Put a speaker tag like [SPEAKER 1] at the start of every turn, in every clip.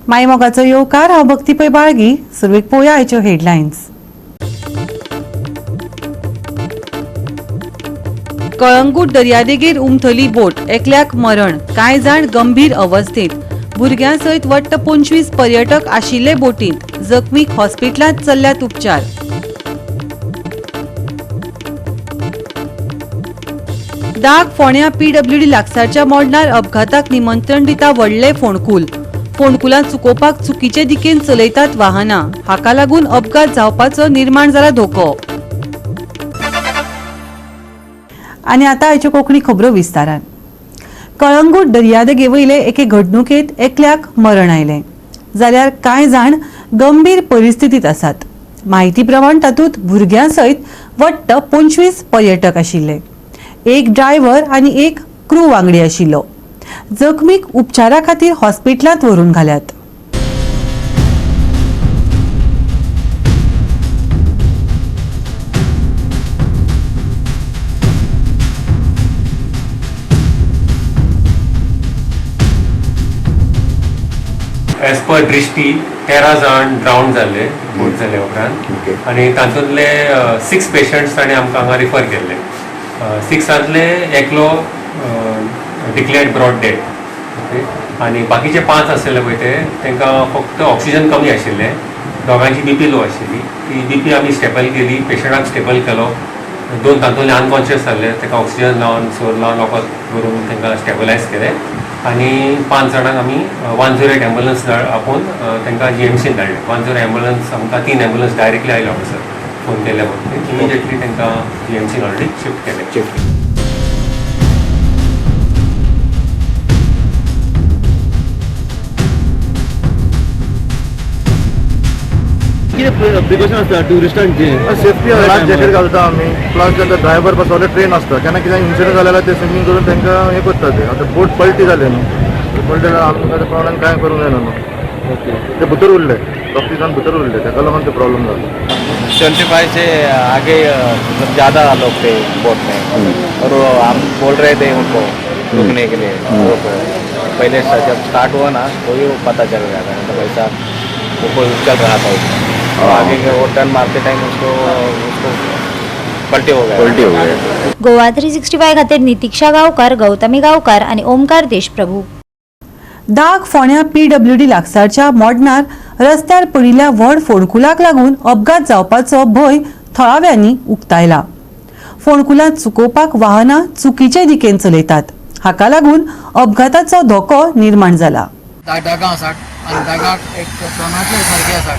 [SPEAKER 1] मायमोगाचो येवकार हांव भक्तीपै बाळगी. सुरवेक पळोवया आयच्यो हेडलायन्स. कळंगूट दर्यादेगेर उमथली बोट, एकल्याक मरण, कांय जाण गंभीर अवस्थेत. भुरग्यां सयत वट्ट 25 पर्यटक आशिल्ले बोटींत. जखमीक हॉस्पिटलांत चल्ल्यात उपचार. दाग फोंड्या पीडब्ल्यूडी लागसारच्या मोडणार अपघाताक निमंत्रण दिता व्हडले फोंडकूल. फोंडकुलां चुकोवपाक चुकीचे दिकेन चलयतात वाहनां. हाका लागून अपघात जावपाचो निर्माण जाला धोको. आनी आतां आयच्यो कोंकणी खबरो विस्तारान. कळंगूट दर्यादेगे वयले एके घडणुकेंत एकल्याक मरण आयलें, जाल्यार कांय जाण गंभीर परिस्थितीत आसात. माहिती प्रमाण तातूंत भुरग्यां सयत वट्ट 25 पर्यटक आशिल्ले. एक ड्रायव्हर आनी एक क्रू वांगडी आशिल्लो. जखमीक उपचारा खातीर हॉस्पिटलांत व्हरून घाल्यात.
[SPEAKER 2] एज पर दृष्टी 13 जाण ड्राउंड जाल्ले बोट जाले उपरांत आनी तातूंतले 6 पेशंट्स ताणें आमकां हांगा रिफर केल्ले. 6 एकलो डिक्लेअर्ड ब्रॉड डेड. ओके, आनी बाकीचे 5 आशिल्ले पळय ते तांकां फक्त ऑक्सिजन कमी आशिल्ले. दोगांची BP लो आशिल्ली. ती BP आमी स्टेबल केली, पेशंटाक स्टेबल केलो. 2 तातूंतले अनकॉन्शियस जाल्ले, ताका ऑक्सिजन लावन सोर लावन वखद करून तांकां स्टेबलायज केले. आनी 5 जाणांक आमी 108 एम्बुलन्स आपोवन तांकां GMCन धाडले. 108 एम्बुलन्स आमकां 3 एम्बुलन्स डायरेक्टली आयलो हांगासर फोन केल्या म्हणून इमिजिएटली तांकां GMCन ऑलरेडी शिफ्ट केले.
[SPEAKER 3] प्रिकॉशन आसता ट्युरिस्टांची
[SPEAKER 4] सेफ्टी लायफ जॅकेट घालता आमी. प्लस तांकां ड्रायव्हर बसवले ट्रेन आसता. केन्ना कितें इन्सिडंट जाल्यार ते स्विमींग करून तांकां हे करता. ते आतां बोट पलटी जाले न्हू, पलटी जाल्यार आमकां त्या प्रमाणान कांय करूंक जायना न्हू. ते भितर उरले, टॉक्सिकान भितर उरले, ताका लागून ते प्रॉब्लम जालो.
[SPEAKER 5] 25 से आगे मतलब ज़्यादा लोग थे बोट में और हम बोल रहे थे उनको रुकने के लिए. पहले जब स्टार्ट हुआ ना तो ये पता चल गया था, मतलब ऐसा वो चल रहा था उसमें. और आगे के वो टर्न मारते टाइम उसको पलटी हो गया.
[SPEAKER 6] गोवा 365 खातीर नितीक्षा गांवकार, गौतमी गांवकार आणि ओमकार देशप्रभू.
[SPEAKER 1] दाग फोंड्या PWD लागसारच्या मोडणार रस्त्यार पडिल्ल्या व्हड फोंडकुलाक लागून अपघात जावपाचो भंय थळाव्यांनी उक्तायला. फोंडकुलांत चुकोवपाक वाहनां चुकीचे दिकेन चलयतात. हाका लागून अपघाताचो धोको निर्माण जाला.
[SPEAKER 7] डागां आसात आनी डागाक एक टनाचे सारखे आसात.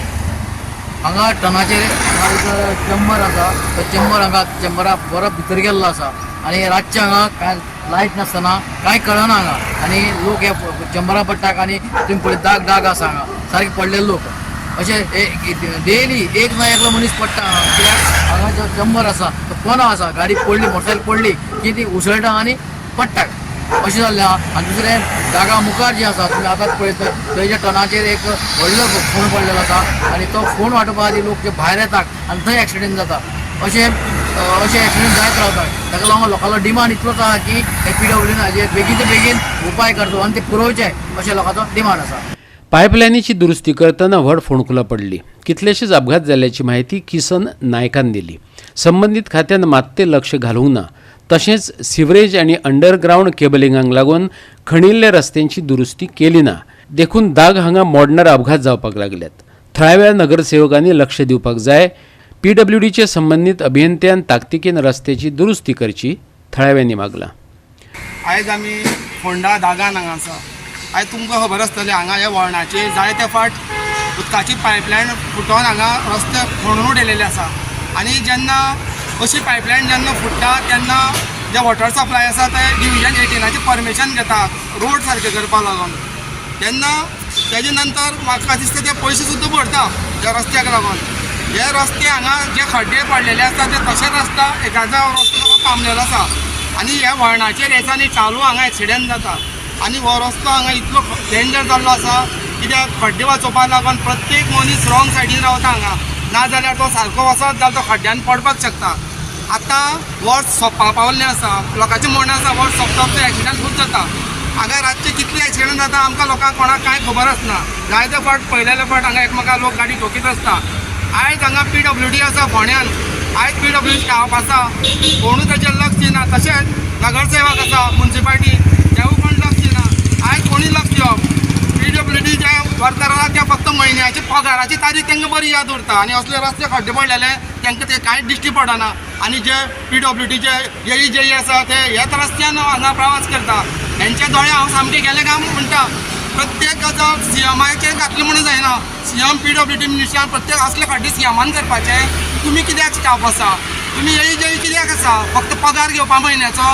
[SPEAKER 7] हांगा टनाचेर चेंबर आसा. तो चेंबर हांगा चेंबरा बरो भितर गेल्लो आसा आनी रातचे हांगा कांय लायट नासतना कांय कळना हांगा. आनी लोक हे चेंबरा पडटात आनी तुम्ही पळय दाग आसा हांगा सारके पडलेले लोक. अशें डेली एक ना एकलो मनीस पडटा हांगा. कित्याक हांगा जो चेंबर आसा तो कोणा आसा, गाडी पडली, मोटरसायकल पडली की ती उसळटा आनी पडटात. अशें जाल्लें आहा. आनी दुसरें जागा मुखार जी आसा तुमी आतांच पळयता थंयच्या टनाचेर एक व्हडलो फोंड पडलेलो आसा आनी तो फोंड वांटोवपा खातीर लोक ते भायर येतात आनी थंय एक्सिडेंट जाता. अशें एक्सिडेंट जायत रावतात. ताका लागून लोकांचो डिमांड इतलोच आसा की हे PWDन हाजेर बेगीन ते बेगीन उपाय करचो आनी ते पुरोवचे अशें लोकांचो डिमांड आसा.
[SPEAKER 8] पायपलायनीची दुरुस्ती करतना व्हड फोंडकुलां पडली. कितलेशेच अपघात जाल्ल्याची माहिती किसन नायकान दिली. संबंधीत खात्यान मात्ते लक्ष घालूंक ना. तशेंच सिवरेज आनी अंडरग्रावंड केबलिंगाक लागून खणिल्ल्या रस्त्यांची दुरुस्ती केली ना. देखून दाग हांगा मोडणार अपघात जावपाक लागल्यात. थळाव्या नगरसेवकांनी लक्ष दिवपाक जाय. PWDचे संबंधीत अभियंत्यान ताकतिकेन रस्त्याची दुरुस्ती करची थळाव्यांनी मागलां.
[SPEAKER 9] आयज आमी फोंडा दागान हांगा आसा. आयज तुमकां खबर आसतलें हांगा ह्या वळणाचेर जायते फाट उदकाची पायपलायन फुटोन हांगा रस्ते खणून उडयलेले आसा. आनी जेन्ना अशी पायपलायन जेन्ना फुट्टा तेन्ना जे वॉटर सप्लाय आसा ते डिव्हिजन 18ची परमिशन घेता रोड सारके करपा लागून. तेन्ना तेजे नंतर म्हाका दिसता ते पयशे सुद्दां भरता त्या रस्त्याक लागून. हे रस्ते हांगा जे खड्डे पडलेले आसता ते तशेंच आसता. एखादो रस्तो पामलेलो आसा आनी ह्या वळणाचेर येतानी चालू हांगा एक्सिडेंट जाता. आनी हो रस्तो हांगा इतलो डेंजर जाल्लो आसा कित्याक खड्डे वाचोवपाक लागून प्रत्येक मनीस रॉंग सायडीन रावता हांगा. नाजाल्यार तो सारको वचत जाल्यार तो खड्ड्यान पडपाक शकता. आतां वर्स सोंपा पावल्लें आसा, लोकांचें म्हण आसा वर्स सोंपता एक्सिडेंट खूब जाता. हांगा रातचे कितले एक्सिडंट जाता आमकां लोकांक कोणाक कांय खबर आसना. जायते फावट पयलेले फावट हांगा एकमेकाक लोक गाडी ठोकीत आसता. आयज हांगा PWD आसा फोंड्यान, आयज PWD स्टाफ आसा, कोणूच ताचेर लक्ष दिना. तशेंच नगरसेवक आसा, म्युन्सिपालिटी तेवूय कोण लक्ष दिना. आयज कोणी लक्ष दिवप. PWD जे वर्कर आसा ते फक्त म्हयन्याची पगाराची तारीख तांकां बरी याद उरता आनी असले रस्ते खड्डे पडलेले तांकां ते कांयच दिश्टी पडना. आनी जे PWDचे JE आसा ते ह्याच रस्त्यान हांगा प्रवास करता. हेंचे दोळे हांव सामके गेले काय म्हणटा. प्रत्येक गजाल CMाचेर घातले म्हणून जायना. CM PWD मिनिस्टर प्रत्येक असले खड्डे CMान करपाचे. तुमी कित्याक स्टाफ आसा, तुमी JE कित्याक आसा, फक्त पगार घेवपा म्हयन्याचो.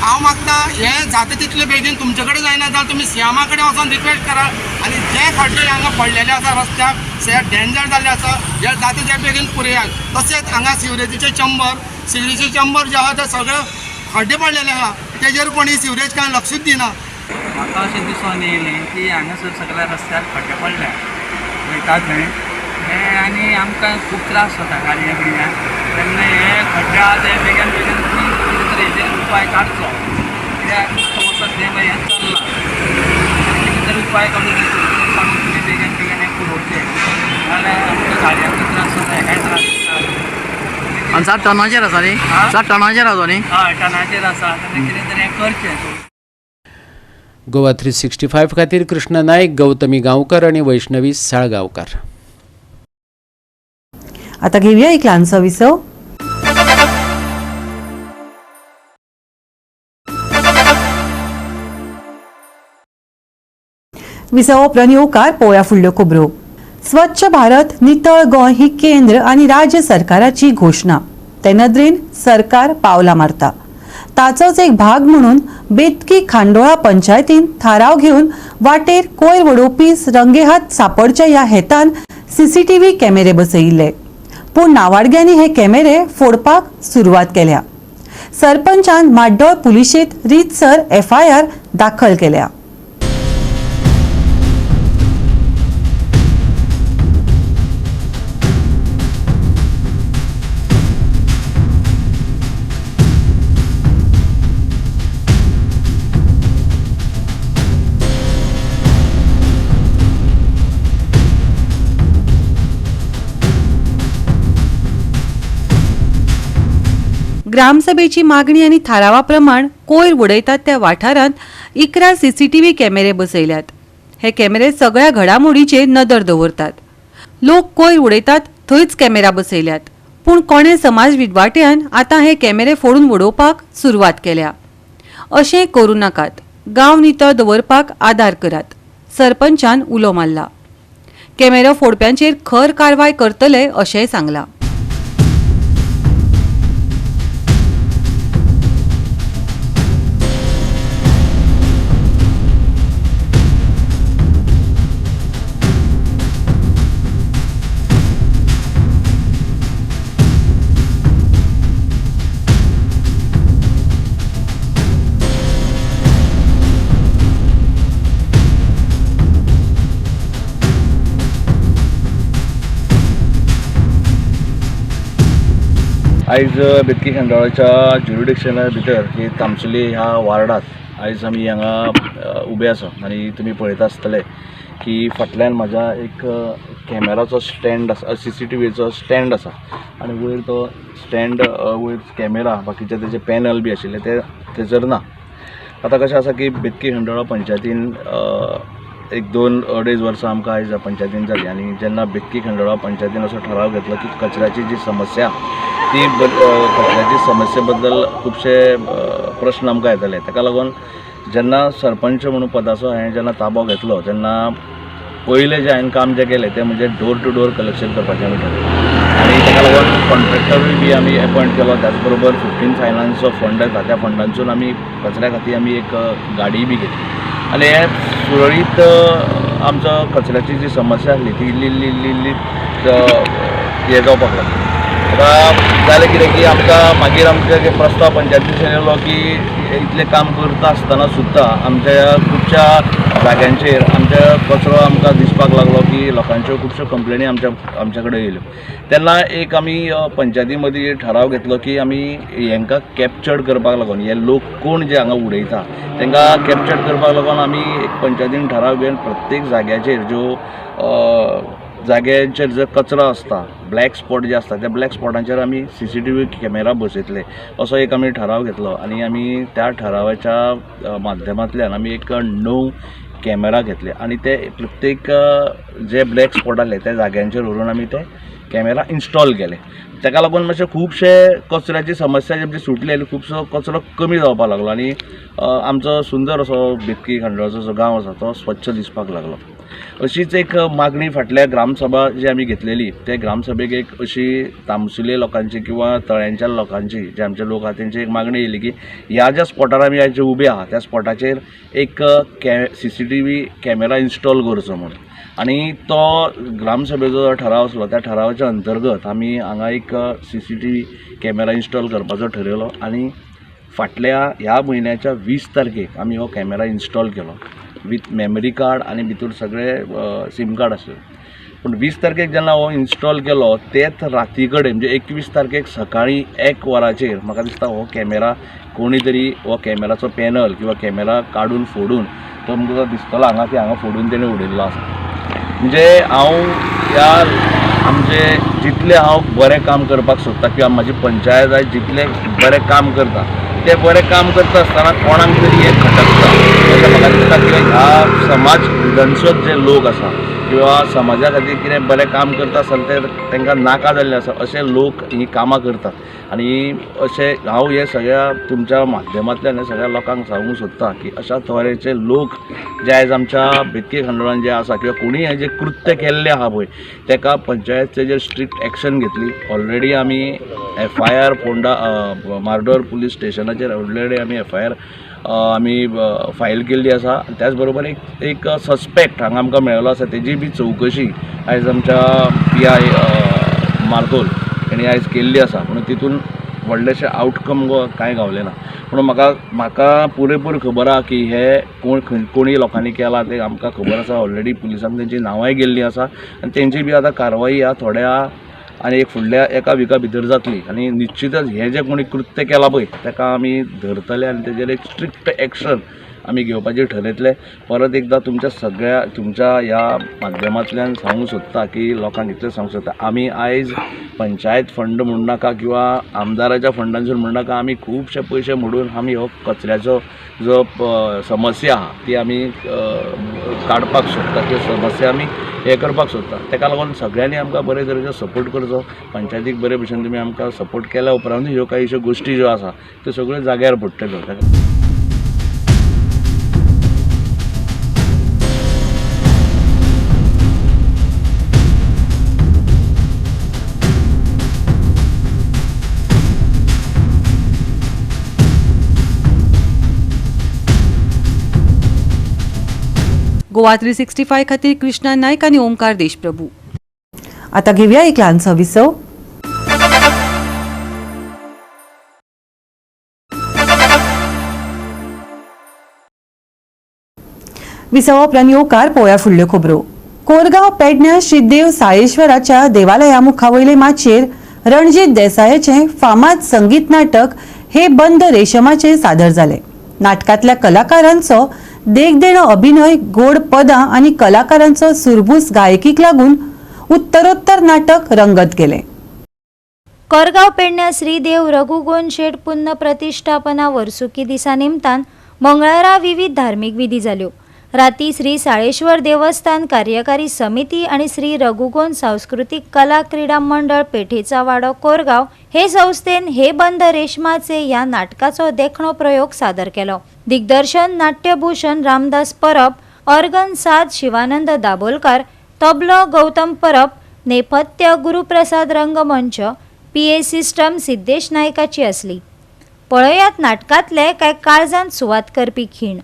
[SPEAKER 9] हांव मागता हें जाता तितले बेगीन तुमचे कडेन जायना जाल्यार तुमी CMा कडेन वचून रिक्वेस्ट करा. आनी जे खड्डे हांगा पडलेले आसा रस्त्याक ते डेंजर जाल्ले आसा हे जाता ते बेगीन पुरयात. तशेंच हांगा सिवरेजीचे चंबर जे आसा ते सगळे खड्डे पडलेले आहा तेजेर कोणी सिवरेज कांय लक्षूच दिना.
[SPEAKER 3] म्हाका अशें दिसून येयलें की हांगासर सगळ्या रस्त्यार खड्डे पडल्या वयता थंय आनी आमकां खूब त्रास जाता गाडये बिड्यांक. तेन्ना हे खड्डे आहा ते बेगीन बेगीन कितें तरी हेजेर उपाय काडचो. कित्याक वचत तें हें चलना. कितें तरी उपाय काडून सांगून तुमी बेगीन बेगीन हें पुरोवचें नाल्यार आमकां गाडयांक त्रास जाता, हेकाय त्रास जाता.
[SPEAKER 7] आनी 7 टनाचेर आसा न्ही, 7 टनाचेर आसा न्ही.
[SPEAKER 3] हय टनाचेर आसा. तेन्ना कितें तरी हें करचें.
[SPEAKER 8] गोवा 365 खातीर कृष्ण नायक, गौतमी गांवकर आणि वैष्णवी साळगांवकर.
[SPEAKER 1] आता घेऊया एक ल्हानसो विसव. विसव उपरांत येवकार पळोवया फुडल्यो खबरो. स्वच्छ भारत नितळ गोंय ही केंद्र आनी राज्य सरकाराची घोषणा. ते नदरेन सरकार पावलां मारता. ताचोच एक भाग म्हणून बेतकी खांडोळा पंचायतीन थाराव घेवन वाटेर कोयर वडोवपी रंगेहात सापडच्या ह्या हेतान CCTV कॅमेरे बसयिल्ले. पूण नावाडग्यांनी हे कॅमेरे फोडपाक सुरवात केल्या. सरपंचान माड्डोळ पुलिशेंत रीतसर FIR दाखल केल्या. ग्रामसभेची मागणी आणि थारावाप्रमाण कोयर उडयतात त्या वाठारांत 11 CCTV कॅमेरे बसयल्यात. हे कॅमेरे सगळ्या घडामोडीचेर नदर दवरतात. लोक कोयर उडयतात थंयच कॅमेरा बसयल्यात. पूण कोणे समाज विद्वाट्यान आतां हे कॅमेरे फोडून उडोवपाक सुरवात केल्या. अशें करूं नाकात. गांव नितळ दवरपाक आदार करात. सरपंचान उलो मारला. कॅमेरो फोडप्यांचेर खर कारवाय करतले अशेंय सांगलां.
[SPEAKER 4] आयज बेतकी खांडोळाच्या ज्युरिडिक्शना भितर ही तामसुली ह्या वार्डात आयज आमी हांगा उबे आसा आनी तुमी पळयता आसतले की फाटल्यान म्हाज्या एक कॅमेराचो स्टँड आसा, CCTVचो स्टँड आसा आनी वयर तो स्टँड वयर कॅमेरा बाकीचे तेजे पॅनल बी आशिल्ले ते थंयसर ना. आतां कशें आसा की बेतकी खांडोळा पंचायतीन एक 2-2.5 वर्सां आमकां आयज पंचायतीन जाली आनी जेन्ना बेतकी खांडोळा पंचायतीन असो ठराव घेतलो की कचऱ्याची जी समस्या ती कचऱ्याची समस्ये बद्दल खुबशे प्रश्न आमकां येताले. ताका लागून जेन्ना सरपंच म्हणून पदाचो हांवें जेन्ना ताबो घेतलो तेन्ना पयलें जें हांवें काम जें केलें तें म्हणजे डोर टू डोर कलेक्शन करपाचें आमी ठरयलें आनी ताका लागून कॉन्ट्रॅक्टरूय बी आमी अपॉयंट केलो. त्याच बरोबर 15 फायनान्सचो फंड येता त्या फंडांतसून आमी कचऱ्या खातीर आमी एक गाडी बी घेतली आनी हे सुरळीत आमचो कचऱ्याची जी समस्या आसली ती इल्ली इल्ली हे जावपाक लागली. आतां
[SPEAKER 5] जालें कितें की आमकां मागीर आमचे जे प्रस्ताव पंचायतीचेर येयलो की इतलें काम करता आसतना सुद्दां आमच्या खुबश्या जाग्यांचेर आमच्या कचरो आमकां दिसपाक लागलो की लोकांच्यो खुबश्यो कंप्लेनी आमच्या कडेन येयल्यो. तेन्ना एक आमी पंचायती मदीं ठराव घेतलो की आमी हांकां कॅप्चर्ड करपाक लागून हे लोक कोण जे हांगा उडयता तांकां कॅप्चर्ड करपाक लागून आमी एक पंचायतीन ठराव घेवन प्रत्येक जाग्याचेर ज्यो जाग्यांचेर जो कचरो आसता ब्लॅक स्पॉट जे आसता त्या ब्लॅक स्पॉटांचेर आमी CCTV कॅमेरा बसयतले असो एक आमी ठराव घेतलो आनी आमी त्या ठरावाच्या माध्यमांतल्यान आमी एक 9 कॅमेरा घेतले आनी ते प्रत्येक जे ब्लॅक स्पॉट आसले त्या जाग्यांचेर व्हरून आमी ते कॅमेरा इन्स्टॉल केले. ताका लागून मातशे खुबशे कचऱ्याची समस्या जी सुटली आनी खुबसो कचरो कमी जावपाक लागलो आनी आमचो सुंदर असो बेतकी खांडोळाचो जो गांव आसा तो स्वच्छ दिसपाक लागलो. अशीच एक मागणी फाटल्या ग्रामसभा जी आमी घेतलेली ते ग्रामसभेक एक अशी तामसुले लोकांची किंवा तळ्यांच्या लोकांची जे आमचे लोक आहा तेंची एक मागणी येयली की ह्या ज्या स्पॉटार आमी आज उबे आहा त्या स्पॉटाचेर एक CCTV कॅमेरा इन्स्टॉल करचो म्हणून आनी तो ग्रामसभेचो जो ठराव आसलो त्या ठरावाच्या अंतर्गत आमी हांगा एक CCTV कॅमेरा इन्स्टॉल करपाचो ठरयलो आनी फाटल्या ह्या म्हयन्याच्या 20 तारखेक आमी हो कॅमेरा इन्स्टॉल केलो विथ मेमरी कार्ड आनी भितर सगळे SIM कार्ड आसले. पूण 20 तारखेक जेन्ना हो इन्स्टॉल केलो तेच राती कडेन म्हणजे 21 तारखेक सकाळीं 1 वराचेर म्हाका दिसता हो कॅमेरा कोणी तरी हो कॅमेराचो पॅनल किंवा कॅमेरा काडून फोडून तो तुमकां दिसतलो हांगा की हांगा फोडून तेणें उडयल्लो आसा. म्हणजे हांव ह्या आमचे जितले हांव बरें काम करपाक सोदता किंवा म्हाजी पंचायत आयज जितलें बरें काम करता ते बरें काम करता आसतना कोणाक तरी एक खटकता अशें म्हाका दिसता की ह्या समाज विध्वंसक जे लोक आसा किंवा समाजा खातीर कितें बरें काम करता आसतना ते तांकां नाका जाल्लें आसा अशे लोक हीं कामां करतात आनी अशें हांव हे सगळ्या तुमच्या माध्यमांतल्यान हे सगळ्या लोकांक सांगूंक सोदतां की अशा तरेचे लोक जे आयज आमच्या बेतकी खांडोळान जे आसा किंवा कोणीय हें जें कृत्य केल्लें आहा पळय ताका पंचायत तेजेर स्ट्रिक्ट एक्शन घेतली. ऑलरेडी आमी FIR फोंडा मार्डोर पुलीस स्टेशनाचेर ऑलरेडी आमी FIR आमी फायल केल्ली आसा. त्याच बरोबर एक सस्पेक्ट हांगा आमकां मेळ्ळो आसा तेजी बी चवकशी आयज आमच्या PI मार्दोल हेणी आयज केल्ली आसा पूण तितून व्हडलेशें आउटकम कांय गावलें ना. पूण म्हाका पुरेपूर खबर आहा की हे कोणी लोकांनी केला ते आमकां खबर आसा. ऑलरेडी पुलिसांक तेंची नांवांय गेल्लीं आसा आनी तेंची बी आतां कारवाई ह्या थोड्या आनी एक फुडल्या एका विका भितर जातली आनी निश्चितच हे जे कोणी कृत्य केला पळय ताका आमी धरतले आनी तेजेर एक स्ट्रिक्ट एक्शन आमी घेवपाचें ठरयतले. परत एकदां तुमच्या ह्या माध्यमांतल्यान सांगूंक सोदता की लोकांक इतलें सांगूंक सोदता आमी आयज पंचायत फंड म्हूण नाका किंवा आमदाराच्या फंडांसून म्हूण नाका आमी खुबशे पयशे मोडून आमी हो कचऱ्याचो जो समस्या आहा ती आमी काडपाक सोदता ती समस्या आमी हे करपाक सोदता. ताका लागून सगळ्यांनी आमकां बरे तरेचो सपोर्ट करचो. पंचायतीक बरे भशेन तुमी आमकां सपोर्ट केल्या उपरांत ह्यो कांयश्यो गोश्टी ज्यो आसा त्यो सगळ्यो जाग्यार पडटल्यो.
[SPEAKER 1] गोवा 365 खातीर कृष्णा नायक आनी ओमकार देशप्रभू. आता घेऊया एक ल्हानसो विसव. विसव उपरांत येवकार पळोवया फुडल्यो खबरो. कोरगांव पेडण्यां श्रीदेव साळेश्वराच्या देवालया मुखावयले माचयेर रणजीत देसायाचें फामाद संगीत नाटक हे बंद रेशमाचेर सादर जालें. नाटकांतल्या कलाकारांचो देखदेणो अभिनय, गोड पदां आनी कलाकारांचो सुरबूस गायकीक लागून उत्तरोत्तर नाटक रंगत गेलें.
[SPEAKER 6] कोरगांव पेडण्यां श्रीदेव रघुगोन शेट पुन्न प्रतिश्ठापना वर्सुकी दिसा निमतान मंगळारा विविध धार्मीक विधी जाल्यो. राती श्री साळेश्वर देवस्थान कार्यकारी समिती आणि श्री रघुगोन सांस्कृतिक कला क्रीडा मंडळ पेठेचा वाडो कोरगांव हे संस्थेन हे बंद रेशमाचे या नाटकाचो देखणो प्रयोग सादर केलो. दिग्दर्शन नाट्यभूषण रामदास परब, ऑर्गन साद शिवानंद दाबोलकार, तबलो गौतम परब, नेपथ्य गुरुप्रसाद रंगमंच, PA सिस्टम सिद्धेश नायकाची असली. पळयात नाटकातले काय काळजांत सुवात करपी खीण.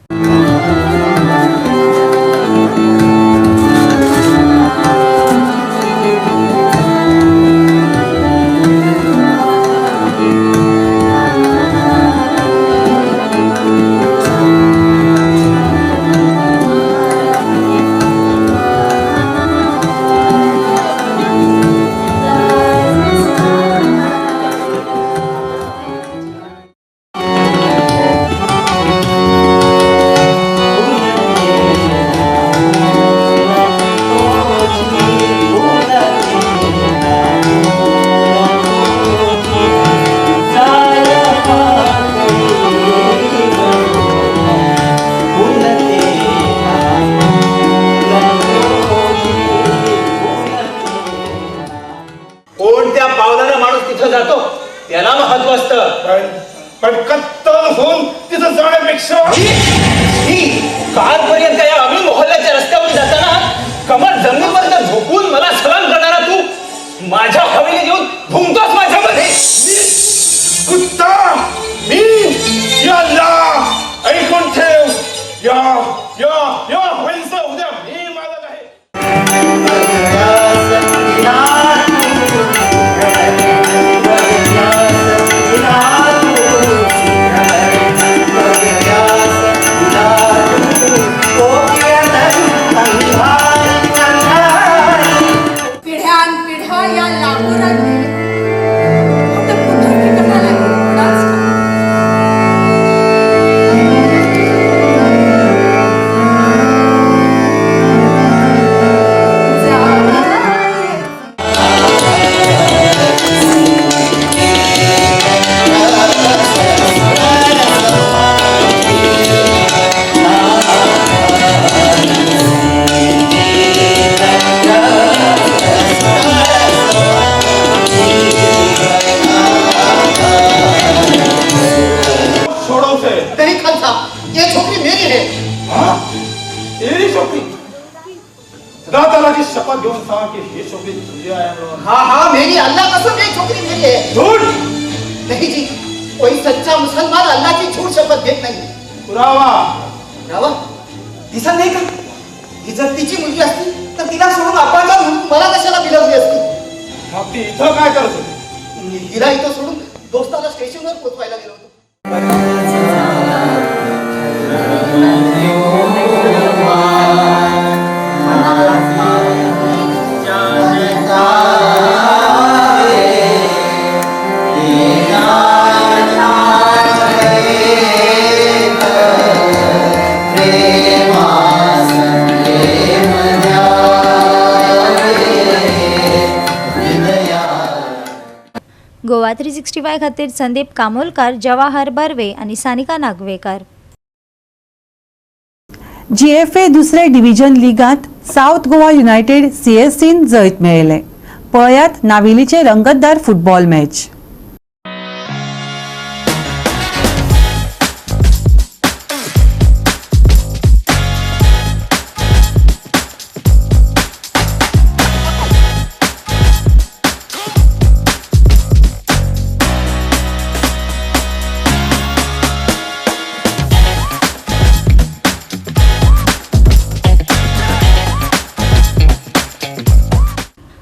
[SPEAKER 10] जातो त्याला महत्व असतं.
[SPEAKER 9] पण कत्तल होऊन तिथं जाण्यापेक्षा
[SPEAKER 10] कालपर्यंत या अमीन मोहल्ल्याच्या रस्त्यावर जाताना कमर जमिनीवर झोपून मला सलाम करणारा तू माझ्या हवेली येऊन घुमतोस माझ्यामध्ये.
[SPEAKER 9] कुत्ता मी याला ऐकून ठेव. या या या व्हायचं उद्या मी मला नाही.
[SPEAKER 11] पिढ्यानपिढ्या या लाकूरांनी कुठं कुठं ठिकाणाला कुणाच
[SPEAKER 7] नहीं खालसा, ये छोकरी मेरी है.
[SPEAKER 9] तेरी छोकरी खुदा ताला की शपथ घेऊन सांग की ही छोकरी तुझी आहे म्हणून.
[SPEAKER 7] हाँ हाँ मेरी अल्लाह कसम ये छोकरी मेरी है.
[SPEAKER 9] झूठ.
[SPEAKER 7] नहीं जी, कोई सच्चा मुसलमान अल्लाह की झूठ शपथ घेत नाही.
[SPEAKER 9] पुरावा.
[SPEAKER 7] रावा दिसत नाही का? ही जर तिची मुलगी असती तर तिला सोडून आपण मला कशाला बिलवली असती.
[SPEAKER 9] मग ती इथं काय करत होती?
[SPEAKER 7] हिला इथं सोडून दोस्ताला स्टेशनवर पोचवायला गेलो होतो.
[SPEAKER 6] गोवा 365 खातीर संदीप कामोलकार, जवाहर बर्वे आणि सानिका नागवेकर.
[SPEAKER 1] GFA दुसरे डिव्हिजन लिगात साऊथ गोवा युनायटेड CSCन जैत मेळयले. पळयात नाविलीचे रंगतदार फुटबॉल मॅच.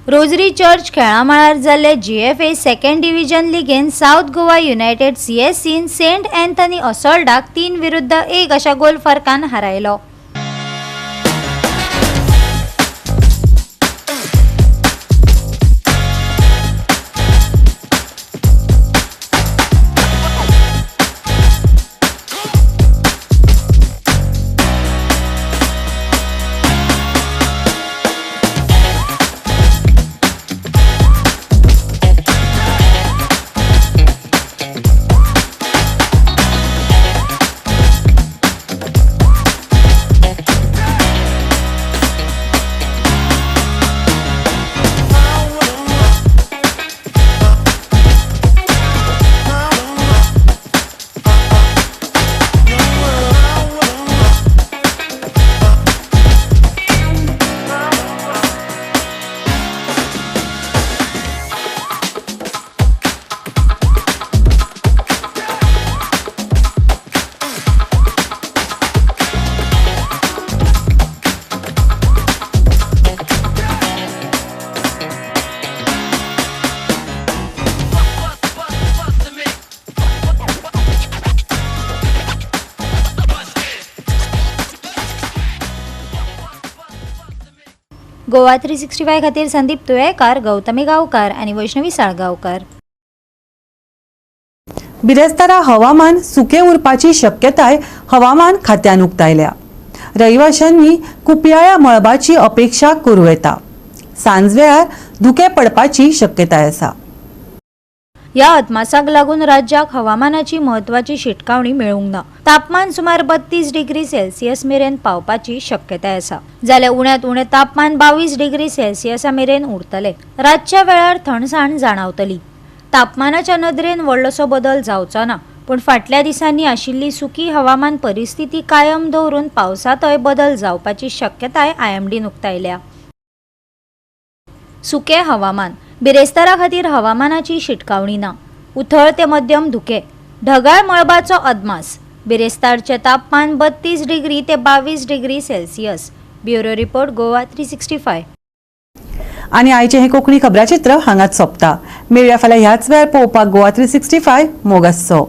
[SPEAKER 6] रोजरी चर्च खेळामाळार जाल्ले GFA सेकंड डिव्हिजन लिगेन साऊथ गोवा युनायटेड CSCन सेंट अँथनी असॉल्डाक 3-1 अशा गोल फरकान हारायलो. गोवा 365 खातीर संदीप तुळेकार, गौतमी गांवकार आणि वैष्णवी साळगांवकार.
[SPEAKER 1] बिरेस्तारा हवामान सुके उरपाची शक्यताय हवामान खात्यान उक्तायल्या. रहिवाशांनी कुपयाळ्या मळबाची अपेक्षा करूं येता. सांजवेळार धुके पडपाची शक्यताय आसा.
[SPEAKER 6] या अदमासाक लागून राज्याक हवामानाची महत्वाची शिटकावणी मेळूंक ना. तापमान सुमार 32 डिग्री सेल्सियस मेरेन पावपाची शक्यताय आसा. जाल्यार उण्यांत उणें तापमान 22 डिग्री सेल्सियसा मेरेन उरतले. रातच्या वेळार थंडसाण जाणवतली. तापमानाच्या नदरेन व्हडलोसो बदल जावचो ना, पूण फाटल्या दिसांनी आशिल्ली सुकी हवामान परिस्थिती कायम दवरून पावसांतय बदल जावपाची शक्यताय IMDन उक्तायल्या. सुके हवामान. बिरेस्तारा खातीर हवामानाची शिटकावणी ना. उथळ ते मध्यम धुके. ढगाळ मळबाचो अदमास. बिरेस्तारचे तापमान 32 डिग्री ते 22 degree Celsius. Bureau report Goa 365.
[SPEAKER 1] आणि आयचे हे कोंकणी खबराचित्र हांगाच सोंपता. मेळया फाल्यां ह्याच वेळार पळोवपाक गोवा 365 मोगासो.